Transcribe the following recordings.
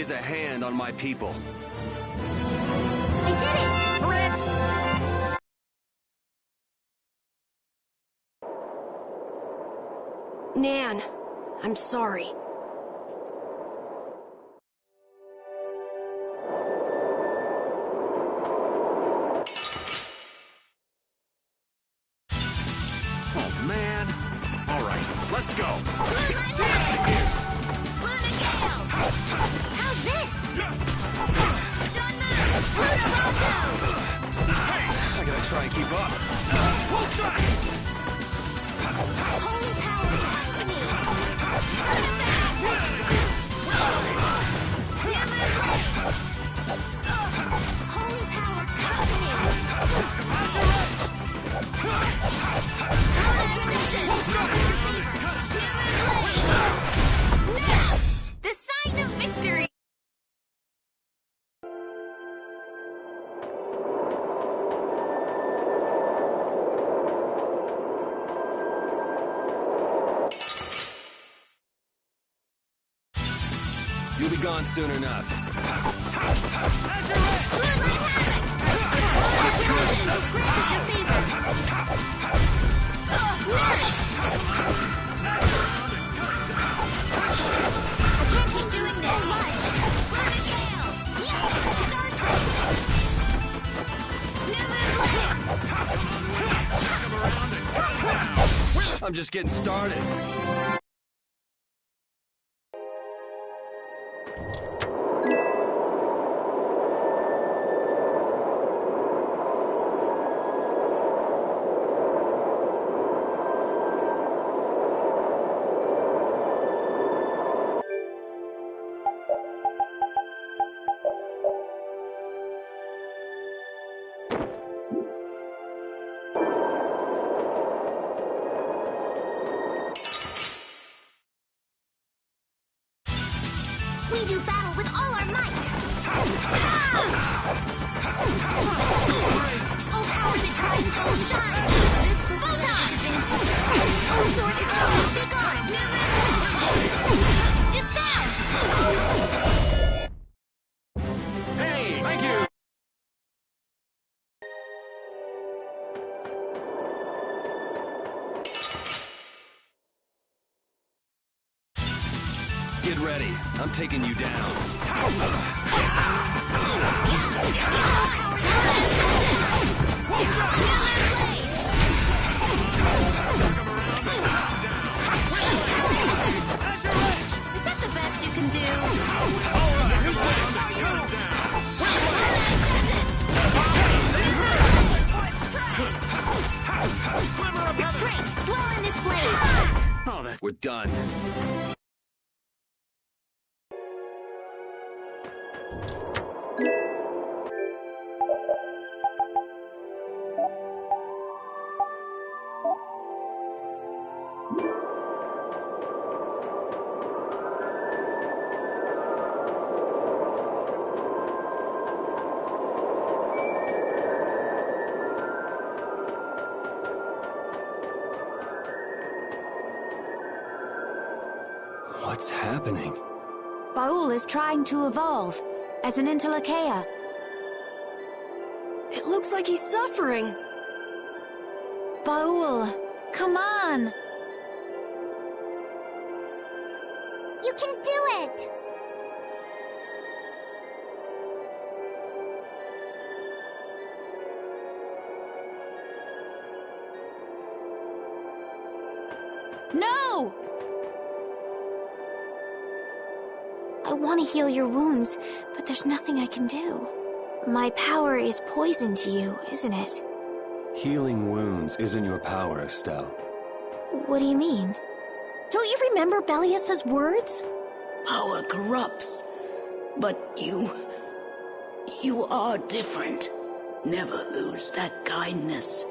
lays a hand on my people. I did it! Nan, I'm sorry. Oh, man. All right, let's go. How's this? Don't move! Hey, I gotta try and keep up. Full shot! Holy power, come to me! Holy power, come to me! Nice! The sign of victory! You'll be gone soon enough. I'm just getting started. We do battle with all our might! Oh, power that drives soul shine! Photon! Oh, source of illness, be gone! Dispel! Hey, thank you! Get ready. I'm taking you down. Is that the best you can do? Strength, dwell in this blade! Oh, we're done. What's happening? Baul is trying to evolve as an Interlakeia. It looks like he's suffering. Baul, come on! You can do it! No! I want to heal your wounds, but there's nothing I can do. My power is poison to you, isn't it? Healing wounds isn't your power, Estelle. What do you mean? Don't you remember Bellius's words? Power corrupts, but you are different. Never lose that kindness,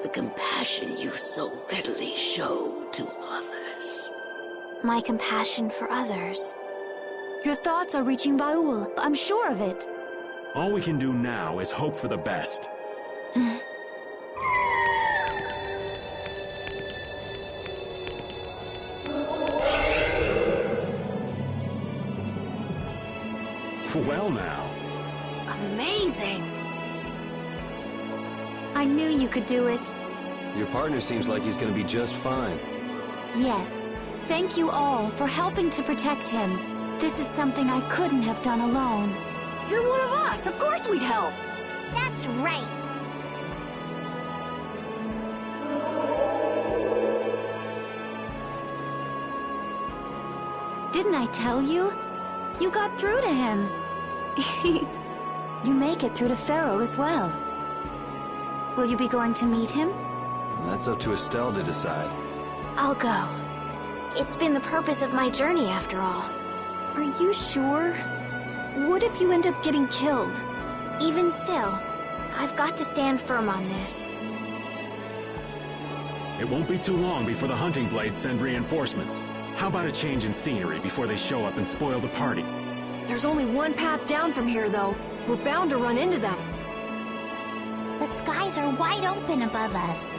the compassion you so readily show to others. My compassion for others. Your thoughts are reaching Baul, I'm sure of it. All we can do now is hope for the best. Well now. Amazing! I knew you could do it. Your partner seems like he's gonna be just fine. Yes. Thank you all for helping to protect him. This is something I couldn't have done alone. You're one of us! Of course we'd help! That's right. Didn't I tell you? You got through to him. You make it through to Pharaoh as well. Will you be going to meet him? That's up to Estelle to decide. I'll go. It's been the purpose of my journey after all. Are you sure? What if you end up getting killed? Even still, I've got to stand firm on this. It won't be too long before the hunting blades send reinforcements. How about a change in scenery before they show up and spoil the party? There's only one path down from here, though. We're bound to run into them. The skies are wide open above us.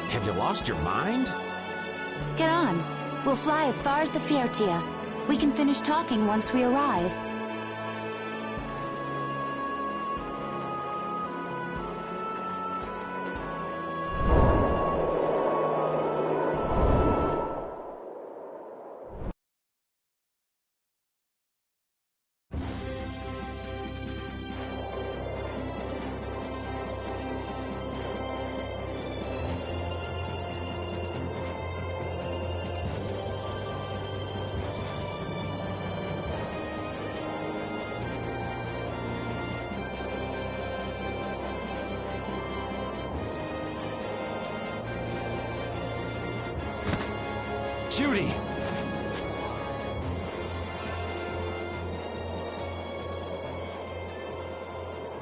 Have you lost your mind? Get on. We'll fly as far as the Fiertia. We can finish talking once we arrive. Judy!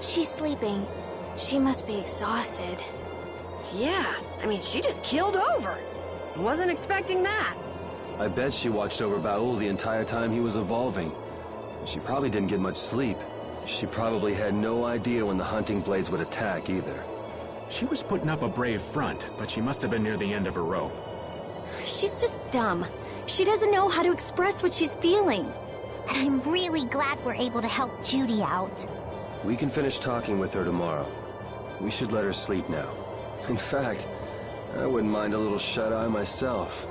She's sleeping. She must be exhausted. Yeah, I mean, she just keeled over. Wasn't expecting that. I bet she watched over Baul the entire time he was evolving. She probably didn't get much sleep. She probably had no idea when the hunting blades would attack either. She was putting up a brave front, but she must have been near the end of her rope. She's just dumb. She doesn't know how to express what she's feeling. And I'm really glad we're able to help Judy out. We can finish talking with her tomorrow. We should let her sleep now. In fact, I wouldn't mind a little shut-eye myself.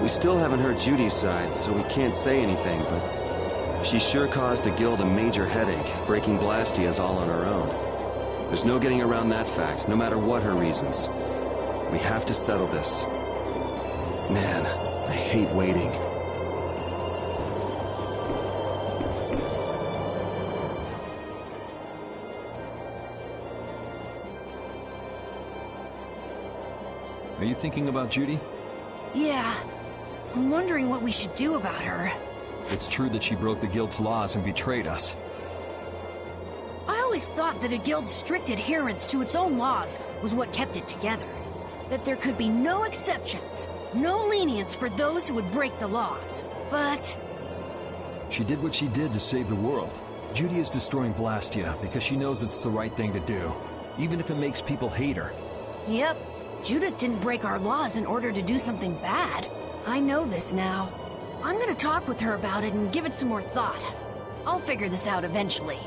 We still haven't heard Judy's side, so we can't say anything, but she sure caused the guild a major headache, breaking Blastias all on her own. There's no getting around that fact, no matter what her reasons. We have to settle this. Man, I hate waiting. Are you thinking about Judy? Yeah. I'm wondering what we should do about her. It's true that she broke the guild's laws and betrayed us. I always thought that a guild's strict adherence to its own laws was what kept it together. That there could be no exceptions, no lenience for those who would break the laws. But She did what she did to save the world. Judy is destroying Blastia because she knows it's the right thing to do, even if it makes people hate her. Yep, Judith didn't break our laws in order to do something bad. I know this now. I'm gonna talk with her about it and give it some more thought. I'll figure this out eventually.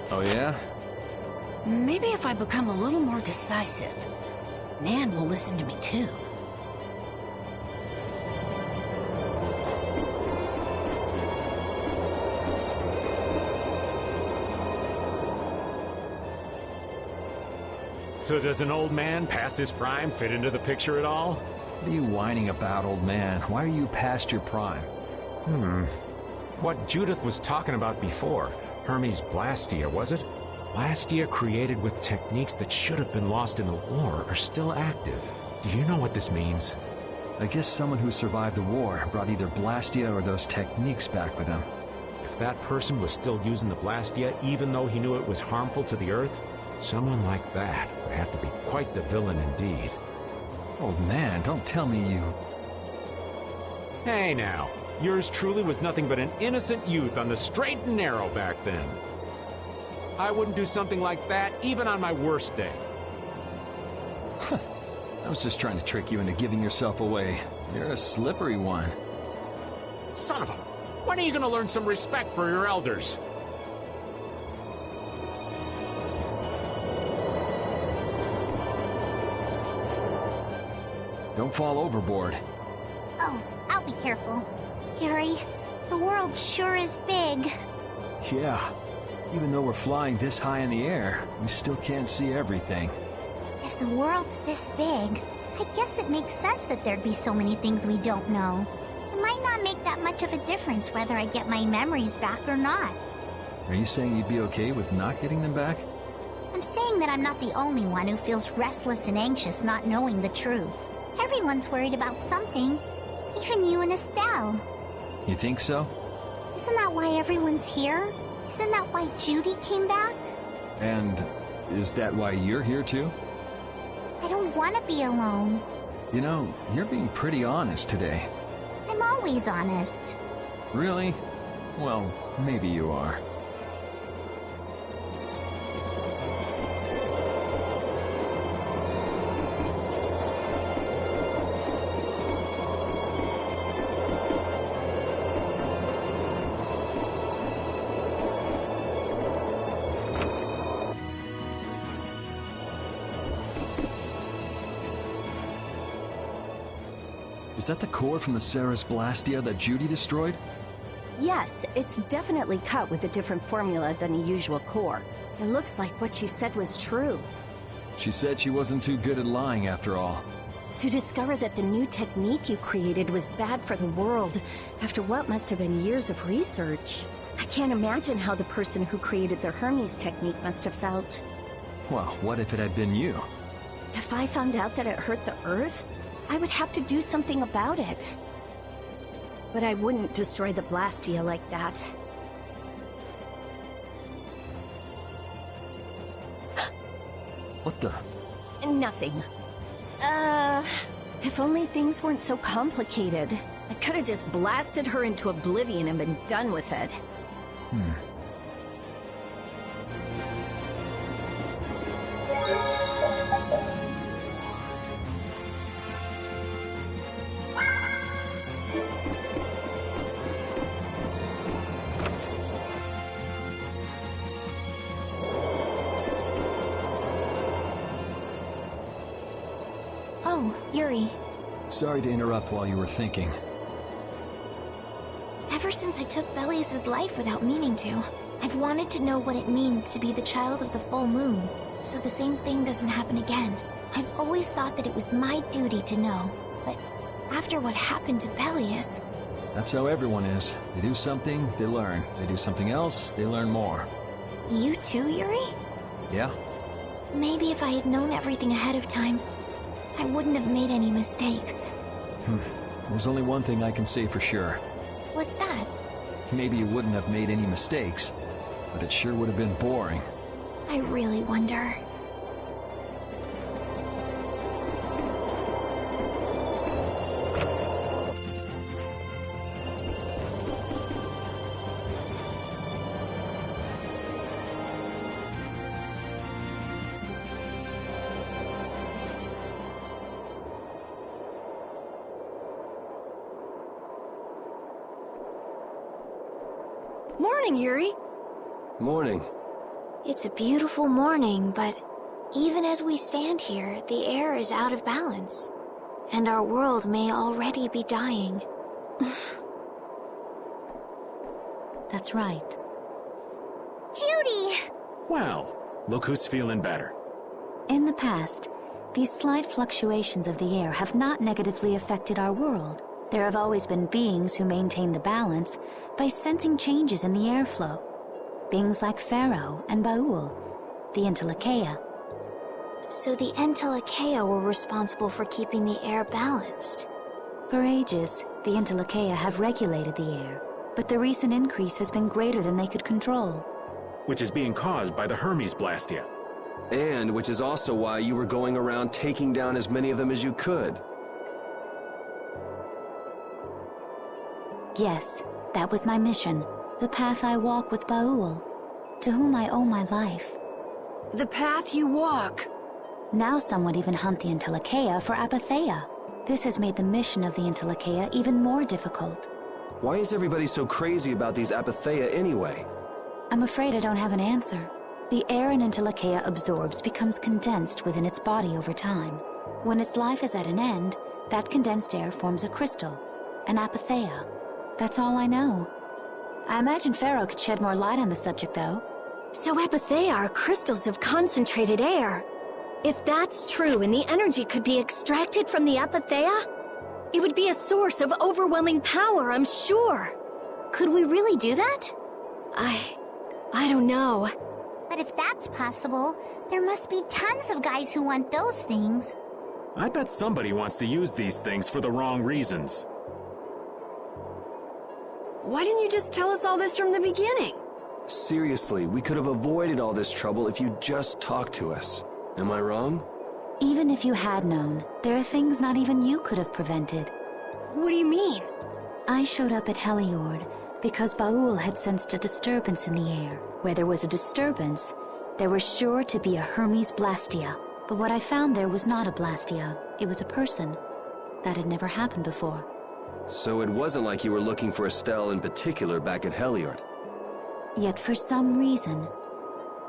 Oh yeah? Maybe if I become a little more decisive, Nan will listen to me too. So does an old man past his prime fit into the picture at all? What are you whining about, old man? Why are you past your prime? What Judith was talking about before. Hermes Blastia, was it? Blastia created with techniques that should have been lost in the war are still active. Do you know what this means? I guess someone who survived the war brought either Blastia or those techniques back with him. If that person was still using the Blastia even though he knew it was harmful to the Earth, someone like that would have to be quite the villain indeed. Old man, don't tell me you... Hey now, yours truly was nothing but an innocent youth on the straight and narrow back then. I wouldn't do something like that even on my worst day. I was just trying to trick you into giving yourself away. You're a slippery one. Son of a... When are you gonna learn some respect for your elders? Don't fall overboard. Oh, I'll be careful. Yuri, the world sure is big. Yeah. Even though we're flying this high in the air, we still can't see everything. If the world's this big, I guess it makes sense that there'd be so many things we don't know. It might not make that much of a difference whether I get my memories back or not. Are you saying you'd be okay with not getting them back? I'm saying that I'm not the only one who feels restless and anxious not knowing the truth. Everyone's worried about something. Even you and Estelle. You think so? Isn't that why everyone's here? Isn't that why Judy came back? And is that why you're here too? I don't want to be alone. You know, you're being pretty honest today. I'm always honest. Really? Well, maybe you are. Is that the core from the Ceres Blastia that Judy destroyed? Yes, it's definitely cut with a different formula than the usual core. It looks like what she said was true. She said she wasn't too good at lying after all. To discover that the new technique you created was bad for the world, after what must have been years of research. I can't imagine how the person who created the Hermes technique must have felt. Well, what if it had been you? If I found out that it hurt the Earth, I would have to do something about it. But I wouldn't destroy the Blastia like that. What the? Nothing. If only things weren't so complicated. I could have just blasted her into oblivion and been done with it. Oh, Yuri. Sorry to interrupt while you were thinking. Ever since I took Belius's life without meaning to, I've wanted to know what it means to be the child of the full moon, so the same thing doesn't happen again. I've always thought that it was my duty to know, but after what happened to Belius... That's how everyone is. They do something, they learn. They do something else, they learn more. You too, Yuri? Yeah? Maybe if I had known everything ahead of time, I wouldn't have made any mistakes. There's only one thing I can say for sure. What's that? Maybe you wouldn't have made any mistakes, but it sure would have been boring. I really wonder. Morning, Yuri. Morning. It's a beautiful morning, but even as we stand here, the air is out of balance. And our world may already be dying. That's right. Judy! Well, look who's feeling better. In the past, these slight fluctuations of the air have not negatively affected our world. There have always been beings who maintain the balance by sensing changes in the airflow. Beings like Pharaoh and Baul, the Entelekea. So the Entelekea were responsible for keeping the air balanced. For ages, the Entelekea have regulated the air, but the recent increase has been greater than they could control. Which is being caused by the Hermes Blastia. And which is also why you were going around taking down as many of them as you could. Yes, that was my mission. The path I walk with Baul, to whom I owe my life. The path you walk. Now some would even hunt the Entelekea for Apatheia. This has made the mission of the Entelecheia even more difficult. Why is everybody so crazy about these apatheia anyway? I'm afraid I don't have an answer. The air an Entelecheia absorbs becomes condensed within its body over time. When its life is at an end, that condensed air forms a crystal, an apatheia. That's all I know. I imagine Pharaoh could shed more light on the subject, though. So apatheia are crystals of concentrated air. If that's true and the energy could be extracted from the apatheia, it would be a source of overwhelming power, I'm sure. Could we really do that? I don't know. But if that's possible, there must be tons of guys who want those things. I bet somebody wants to use these things for the wrong reasons. Why didn't you just tell us all this from the beginning? Seriously, we could have avoided all this trouble if you just talked to us. Am I wrong? Even if you had known, there are things not even you could have prevented. What do you mean? I showed up at Heliord because Baul had sensed a disturbance in the air. Where there was a disturbance, there was sure to be a Hermes Blastia. But what I found there was not a Blastia, it was a person. That had never happened before. So it wasn't like you were looking for Estelle in particular back at Heliord. Yet for some reason,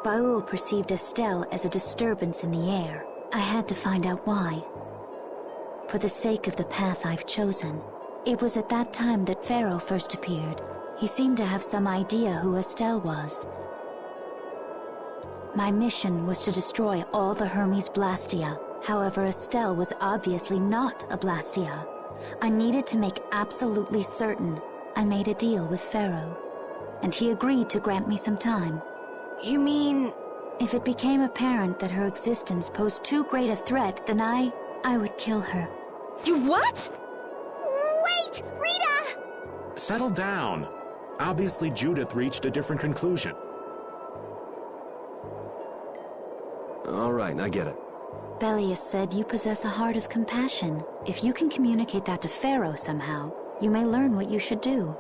Baul perceived Estelle as a disturbance in the air. I had to find out why. For the sake of the path I've chosen, it was at that time that Pharaoh first appeared. He seemed to have some idea who Estelle was. My mission was to destroy all the Hermes Blastia. However, Estelle was obviously not a Blastia. I needed to make absolutely certain. I made a deal with Pharaoh, and he agreed to grant me some time. You mean... If it became apparent that her existence posed too great a threat, then I would kill her. You what? Wait! Rita! Settle down. Obviously, Judith reached a different conclusion. All right, I get it. Belius said you possess a heart of compassion. If you can communicate that to Pharaoh somehow, you may learn what you should do.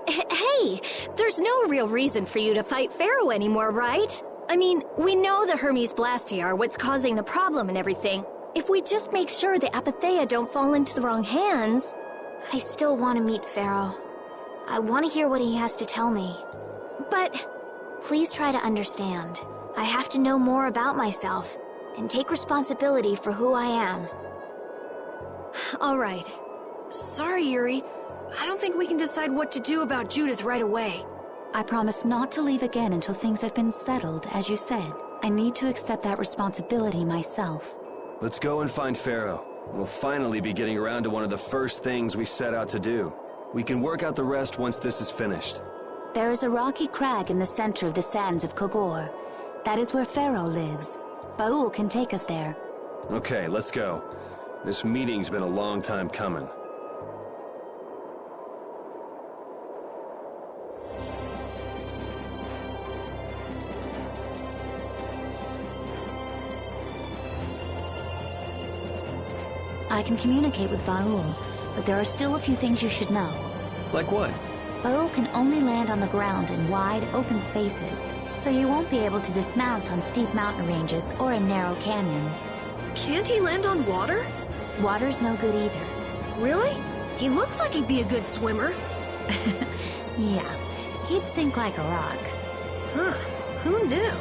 Hey, there's no real reason for you to fight Pharaoh anymore, right? I mean, we know the Hermes Blastia are what's causing the problem and everything. If we just make sure the apatheia don't fall into the wrong hands... I still want to meet Pharaoh. I want to hear what he has to tell me. But... Please try to understand. I have to know more about myself, and take responsibility for who I am. All right. Sorry, Yuri. I don't think we can decide what to do about Judith right away. I promise not to leave again until things have been settled, as you said. I need to accept that responsibility myself. Let's go and find Pharaoh. We'll finally be getting around to one of the first things we set out to do. We can work out the rest once this is finished. There is a rocky crag in the center of the sands of Kogor. That is where Pharaoh lives. Baul can take us there. Okay, let's go. This meeting's been a long time coming. I can communicate with Baul, but there are still a few things you should know. Like what? Baul can only land on the ground in wide, open spaces, so you won't be able to dismount on steep mountain ranges or in narrow canyons. Can't he land on water? Water's no good either. Really? He looks like he'd be a good swimmer. Yeah, he'd sink like a rock. Huh. Who knew?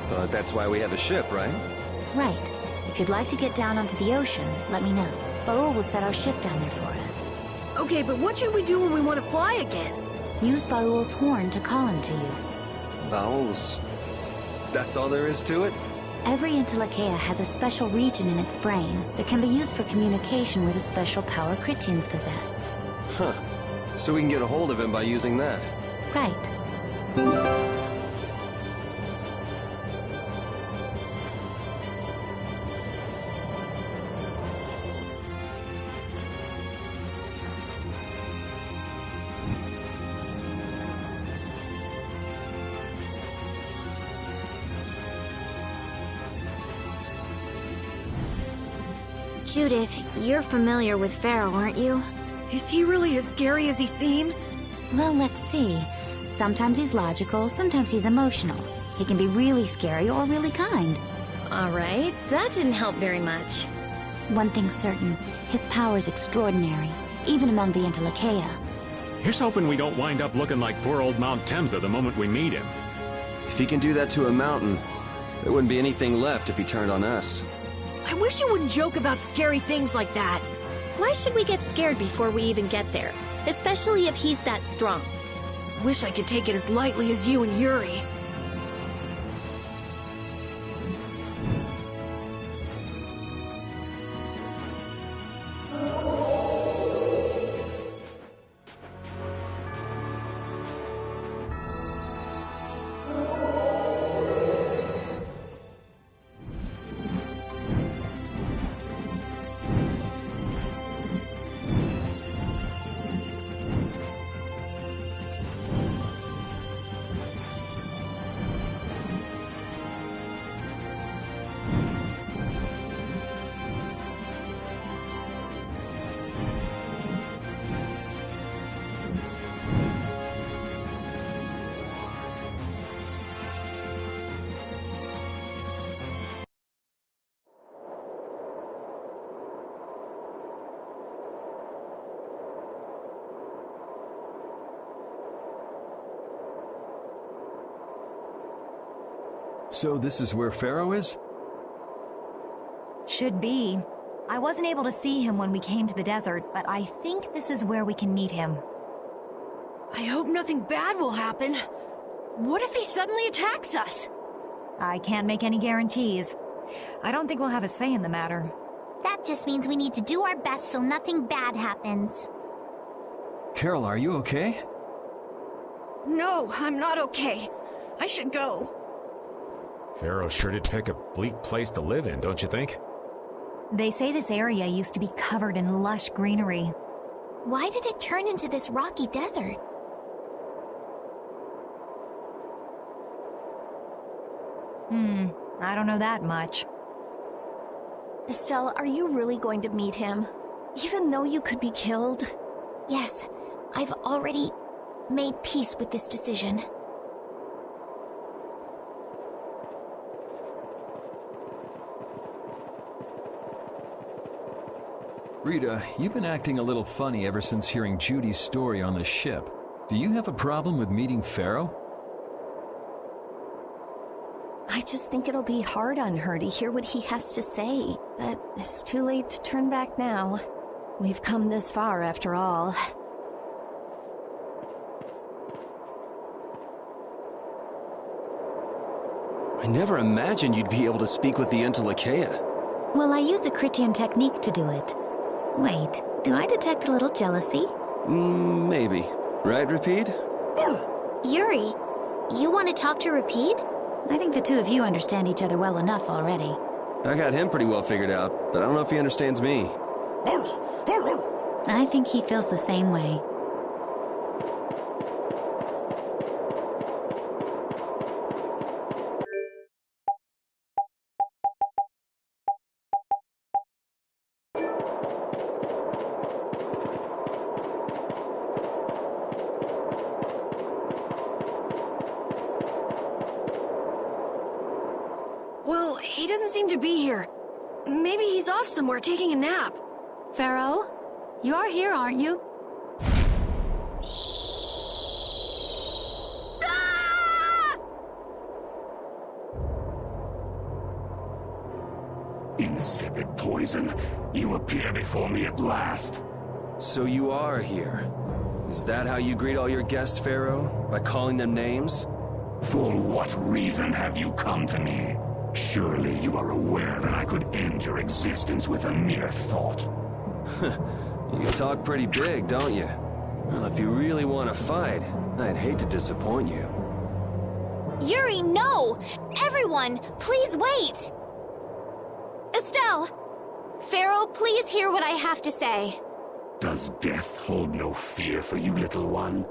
But that's why we have a ship, right? Right. If you'd like to get down onto the ocean, let me know. Baul will set our ship down there for us. Okay, but what should we do when we want to fly again? Use Baul's horn to call him to you. Bowels. That's all there is to it? Every Entelecheia has a special region in its brain that can be used for communication with a special power Chrétiens possess. Huh. So we can get a hold of him by using that. Right. Judith, you're familiar with Pharaoh, aren't you? Is he really as scary as he seems? Well, let's see. Sometimes he's logical, sometimes he's emotional. He can be really scary or really kind. All right, that didn't help very much. One thing's certain, his power's extraordinary, even among the Entelekea. Here's hoping we don't wind up looking like poor old Mount Temza the moment we meet him. If he can do that to a mountain, there wouldn't be anything left if he turned on us. I wish you wouldn't joke about scary things like that. Why should we get scared before we even get there? Especially if he's that strong. Wish I could take it as lightly as you and Yuri. So this is where Pharaoh is? Should be. I wasn't able to see him when we came to the desert, but I think this is where we can meet him. I hope nothing bad will happen. What if he suddenly attacks us? I can't make any guarantees. I don't think we'll have a say in the matter. That just means we need to do our best so nothing bad happens. Carol, are you okay? No, I'm not okay. I should go. Pharaoh sure did pick a bleak place to live in, don't you think? They say this area used to be covered in lush greenery. Why did it turn into this rocky desert? I don't know that much. Estelle, are you really going to meet him? Even though you could be killed? Yes, I've already made peace with this decision. Rita, you've been acting a little funny ever since hearing Judy's story on the ship. Do you have a problem with meeting Pharaoh? I just think it'll be hard on her to hear what he has to say, but it's too late to turn back now. We've come this far after all. I never imagined you'd be able to speak with the Entelekea. Well, I use a Critian technique to do it. Wait, do I detect a little jealousy? Maybe. Right, Repeat? Yuri, you want to talk to Rapide? I think the two of you understand each other well enough already. I got him pretty well figured out, but I don't know if he understands me. I think he feels the same way. Well, he doesn't seem to be here. Maybe he's off somewhere taking a nap. Pharaoh, you are here, aren't you? Insipid poison, you appear before me at last. So you are here. Is that how you greet all your guests, Pharaoh? By calling them names? For what reason have you come to me? Surely you are aware that I could end your existence with a mere thought. You talk pretty big, don't you? Well, if you really want to fight, I'd hate to disappoint you. Yuri, no! Everyone, please wait! Estelle! Pharaoh, please hear what I have to say. Does death hold no fear for you, little one?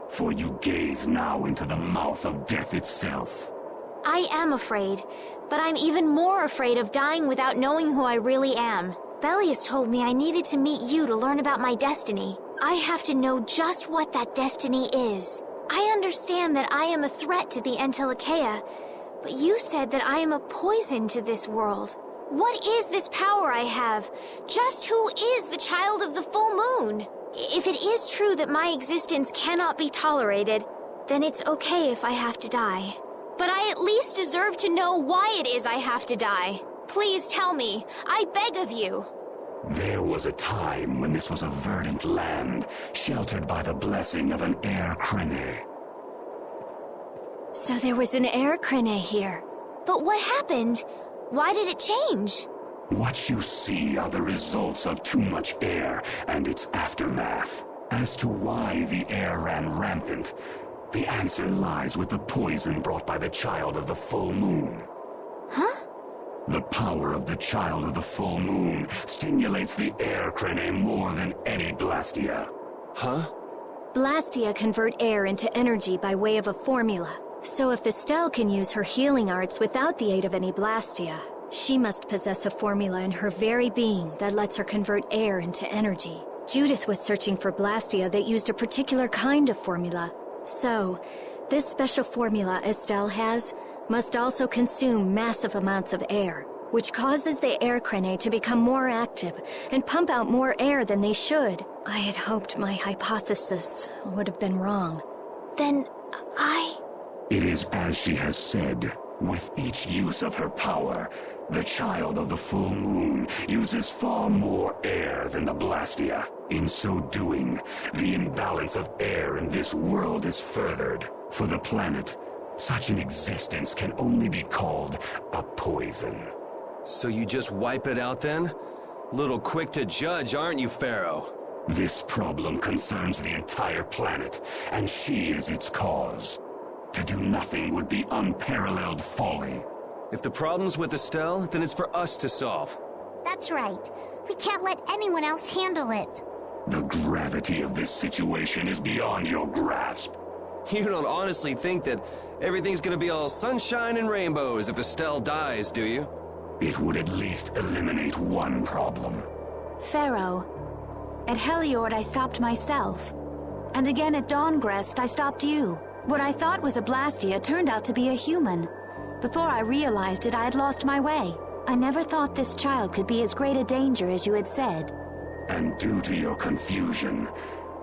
For you gaze now into the mouth of death itself. I am afraid, but I'm even more afraid of dying without knowing who I really am. Velius told me I needed to meet you to learn about my destiny. I have to know just what that destiny is. I understand that I am a threat to the Entelekea, but you said that I am a poison to this world. What is this power I have? Just who is the child of the full moon? If it is true that my existence cannot be tolerated, then it's okay if I have to die. But I at least deserve to know why it is I have to die. Please tell me. I beg of you. There was a time when this was a verdant land, sheltered by the blessing of an air crene. So there was an air crene here. But what happened? Why did it change? What you see are the results of too much air and its aftermath. As to why the air ran rampant, the answer lies with the poison brought by the child of the full moon. Huh? The power of the child of the full moon stimulates the air crene more than any Blastia. Huh? Blastia convert air into energy by way of a formula. So if Estelle can use her healing arts without the aid of any Blastia, she must possess a formula in her very being that lets her convert air into energy. Judith was searching for Blastia that used a particular kind of formula. So, this special formula Estelle has must also consume massive amounts of air, which causes the air crene to become more active and pump out more air than they should. I had hoped my hypothesis would have been wrong. Then It is as she has said. With each use of her power, the child of the full moon uses far more air than the Blastia. In so doing, the imbalance of air in this world is furthered. For the planet, such an existence can only be called a poison. So you just wipe it out then? Little quick to judge, aren't you, Pharaoh? This problem concerns the entire planet, and she is its cause. To do nothing would be unparalleled folly. If the problem's with Estelle, then it's for us to solve. That's right. We can't let anyone else handle it. The gravity of this situation is beyond your grasp. You don't honestly think that everything's gonna be all sunshine and rainbows if Estelle dies, do you? It would at least eliminate one problem. Pharaoh, at Heliord I stopped myself. And again at Dawngrest I stopped you. What I thought was a Blastia turned out to be a human. Before I realized it, I had lost my way. I never thought this child could be as great a danger as you had said. And due to your confusion,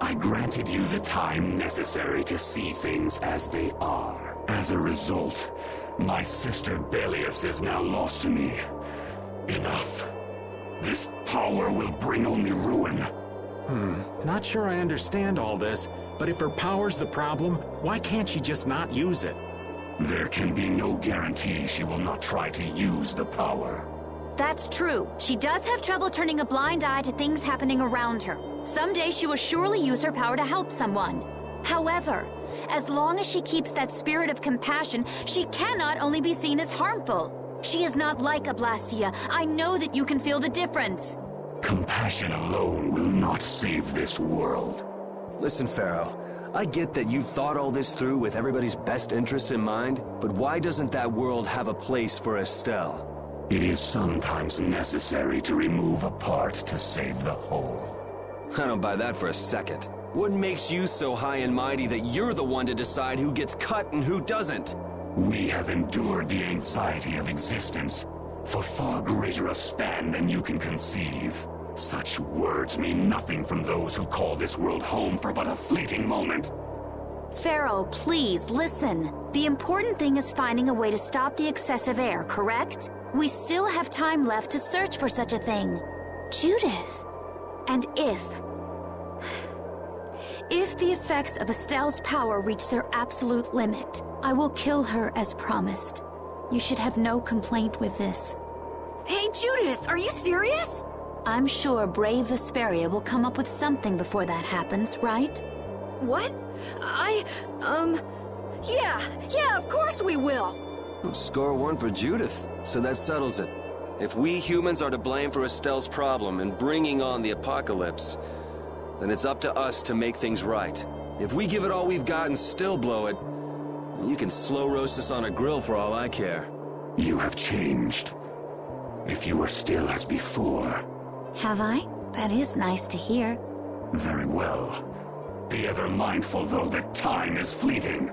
I granted you the time necessary to see things as they are. As a result, my sister Belius is now lost to me. Enough. This power will bring only ruin. Not sure I understand all this, but if her power's the problem, why can't she just not use it? There can be no guarantee she will not try to use the power. That's true. She does have trouble turning a blind eye to things happening around her. Someday she will surely use her power to help someone. However, as long as she keeps that spirit of compassion, she cannot only be seen as harmful. She is not like a Blastia. I know that you can feel the difference. Compassion alone will not save this world. Listen, Pharaoh, I get that you've thought all this through with everybody's best interest in mind, but why doesn't that world have a place for Estelle? It is sometimes necessary to remove a part to save the whole. I don't buy that for a second. What makes you so high and mighty that you're the one to decide who gets cut and who doesn't? We have endured the anxiety of existence for far greater a span than you can conceive. Such words mean nothing from those who call this world home for but a fleeting moment. Pharaoh, please, listen. The important thing is finding a way to stop the excessive air, correct? We still have time left to search for such a thing. Judith. And if the effects of Estelle's power reach their absolute limit, I will kill her as promised. You should have no complaint with this. Hey, Judith, are you serious? I'm sure brave Vesperia will come up with something before that happens, right? What? Yeah, of course we will. Well, score one for Judith, so that settles it. If we humans are to blame for Estelle's problem and bringing on the apocalypse, then it's up to us to make things right. If we give it all we've got and still blow it, you can slow roast us on a grill for all I care. You have changed. If you were still as before. Have I? That is nice to hear. Very well. Be ever mindful, though, that time is fleeting.